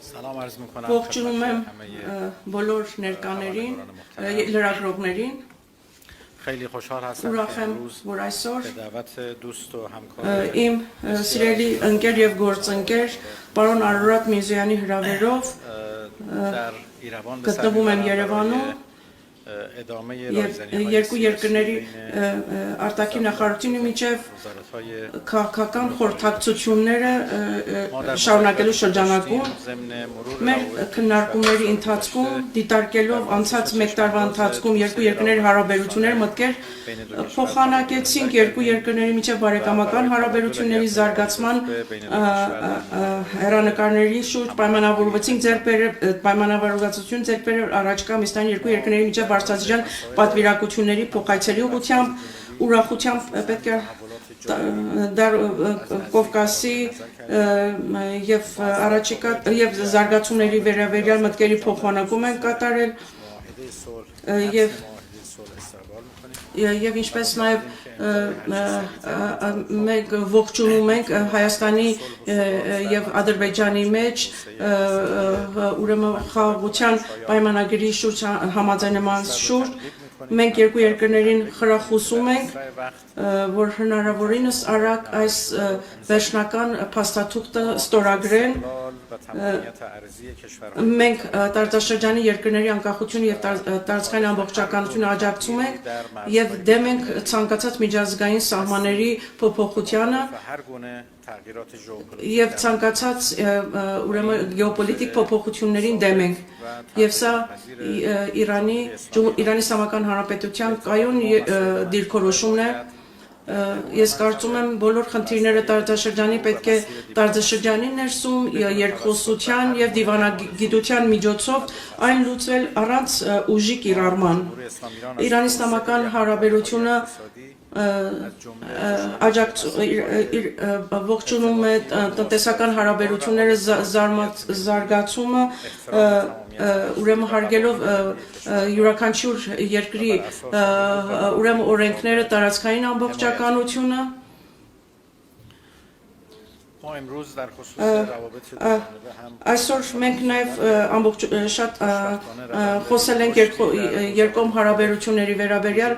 Ողջունում եմ բոլոր ներկաներին, լրագրողներին, ուրախ եմ, որ այսօր իմ սիրելի ընկեր և գործընկեր պարոն Արարատ Միրզոյանի հրավերով գտնվում եմ Երևանում երկու երկրների արտաքին նախարարությունի միջև քաղաքական խորհրդակցությունները շարունակելու շրջանակում մեր քննարկումների ընթացքում դիտարկելով անցած մեկ տարվա ընթացքում երկու երկրների հարաբերությունները մտքեր փոխանակեցինք երկու երկրների միջև բարեկամական հարաբերությունների զարգացման հեռանկարների շուրջ պայմանավորվածություն ձեռք բերել առաջկա Միսթանի երկու երկրների միջև բարձրաստիճան պատվիրակությունների փոխայցելի ուղղությամբ ուրախությամբ պետք է Կովկասի եւ առաջիկա եւ զարգացումների վերաբերյալ մտքերի փոխանակում են կատարել եւ ինչպես նաեւ մենք ողջունում ենք Հայաստանի եւ Ադրբեջանի մեջ ուրեմն խաղաղության պայմանագրի շուրջ համաձայնման շուրջ մենք երկու երկրներին խրախուսում ենք որ հնարավորինս արագ այս վերջնական փաստաթուղթը ստորագրեն մենք տարածաշրջանի երկրների անկախությունը եւ տարածքային ամբողջականությունը աջակցում ենք եւ դեմ ենք ցանկացած միջազգային սահմանների փոփոխությանը եւ ցանկացած ուրեմն գեոպոլիտիկ փոփոխություններին դեմ ենք եւ սա Իրանի Իսլամական Հանրապետության կայուն դիրքորոշումն է ես կարծում եմ բոլոր խնդիրները տարածաշրջանի պետք է տարածաշրջանի ներսում երկխոսության եւ դիվանագիտության միջոցով այն լուծվել առանց ուժի կիրառման Իրանի Իսլամական Հանրապետությունը ողջունում է տնտեսական հարաբերությունները զարգացումը ուրեմն հարգելով յուրաքանչյուր երկրի ուրեմն օրենքները տարածքային ամբողջականությունը Այսօր մենք նաև շատ խոսել ենք երկկողմ հարաբերությունների վերաբերյալ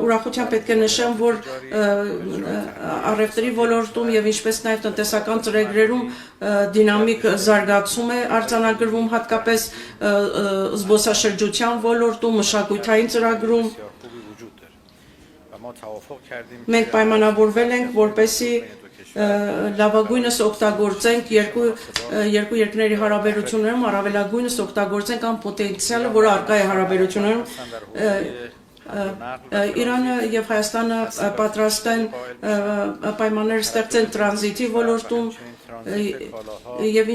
ուրախությամբ պետք է նշեմ, որ առևտրի ոլորտում եւ ինչպես նաև տնտեսական ծրագրերում դինամիկ զարգացում է արձանագրվում հատկապես զբոսաշրջության ոլորտում, մշակութային ծրագրում մենք պայմանավորվել ենք, որպեսզի լավագույնս օգտագործենք երկու երկրների հարաբերություններում առավելագույնս օգտագործենք այն պոտենցիալը, որը առկա է հարաբերություններում Իրանը եւ Հայաստանը պատրաստ են պայմաններ ստեղծել տրանզիտի ոլորտում եւ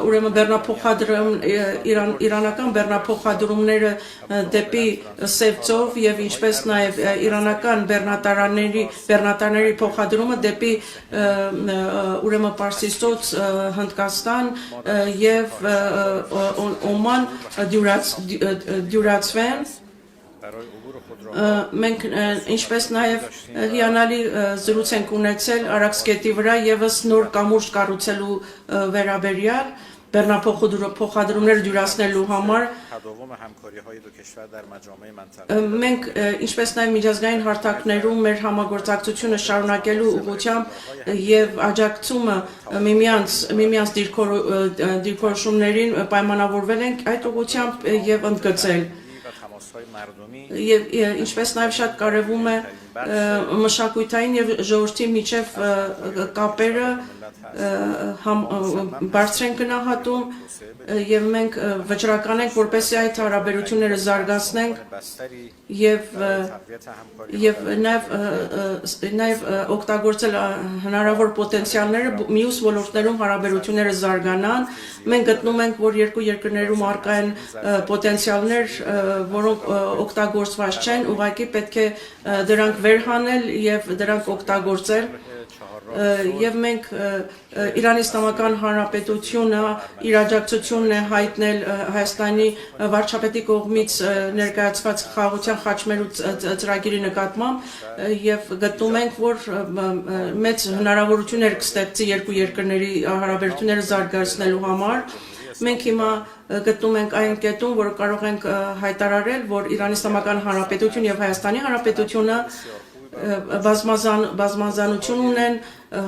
ուրեմն իրանական բեռնափոխադրումները դեպի Սևծով եւ ինչպես նաեւ իրանական բեռնատարների փոխադրումը դեպի ուրեմն Պարսիցոց Հնդկաստան եւ Օման դյուրացվեն մենք ինչպես նաև հիանալի զրույց ենք ունեցել Արաքսկետի վրա եւս նոր կամուրջ կառուցելու վերաբերյալ բեռնափոխադրումներ դյուրացնելու համար մենք ինչպես նաև միջազգային հարթակներում մեր համագործակցությունը շարունակելու ուղղությամբ եւ աջակցումը միմյանց դիրքորոշումներին պայմանավորվել ենք այդ ուղղությամբ եւ ընդգծել Եվ ինչպես նաև շատ կարևում է մշակութային եւ ժողովրդի միջև կապերը բարձր են գնահատում եւ մենք վճռական ենք որպեսզի այդ հարաբերությունները զարգացնենք եւ նաեւ օգտագործել հնարավոր պոտենցիալները մյուս ոլորտներում հարաբերությունները զարգանան մենք գտնում ենք որ երկու երկրներում առկա են պոտենցիալներ որոնք օգտագործված չեն ուղղակի պետք է դրանք վերհանել եւ դրանք օգտագործել եւ մենք Իրանի Իսլամական Հանրապետությունը իր աջակցությունն է հայտնել Հայաստանի վարչապետի կողմից ներկայացված խաղաղության խաչմերու ծրագրի նկատմամբ եւ գտնում ենք որ մեծ հնարավորություններ կստեղծի երկու երկրների հարաբերությունները զարգացնելու համար Մենք հիմա գտնում ենք այն կետում, որ կարող ենք հայտարարել, որ Իրանի Իսլամական Հանրապետություն եւ Հայաստանի Հանրապետությունը բազմազանություն ունեն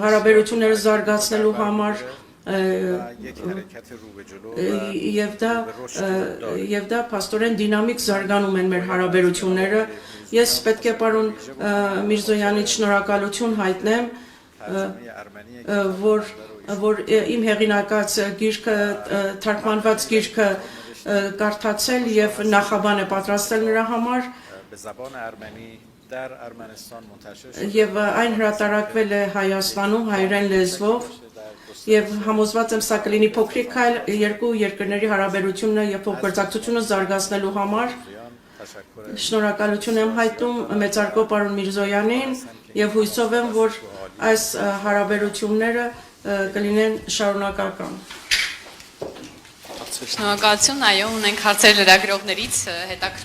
հարաբերությունները զարգացնելու համար եւ դա փաստորեն դինամիկ զարգանում են մեր հարաբերությունները ես պետք է պարոն Միրզոյանից շնորհակալություն հայտնեմ որ իմ հեղինակած գիրքը թարգմանված գիրքը կարդացել եւ նախաբան է պատրաստել նրա համար եւ այն հրատարակվել է Հայաստանում հայերեն լեզվով եւ համոզված եմ սա կլինի փոքրիկ քայլ երկու երկրների հարաբերությունները եւ փոխգործակցությունը զարգացնելու համար շնորհակալություն եմ հայտնում մեծարգո պարոն Միրզոյանին եւ հույսով եմ որ այս հարաբերությունները կլինեն շարունակական Շնորհակալություն այո ունենք հարցեր լրագրողներից հետաքրքիր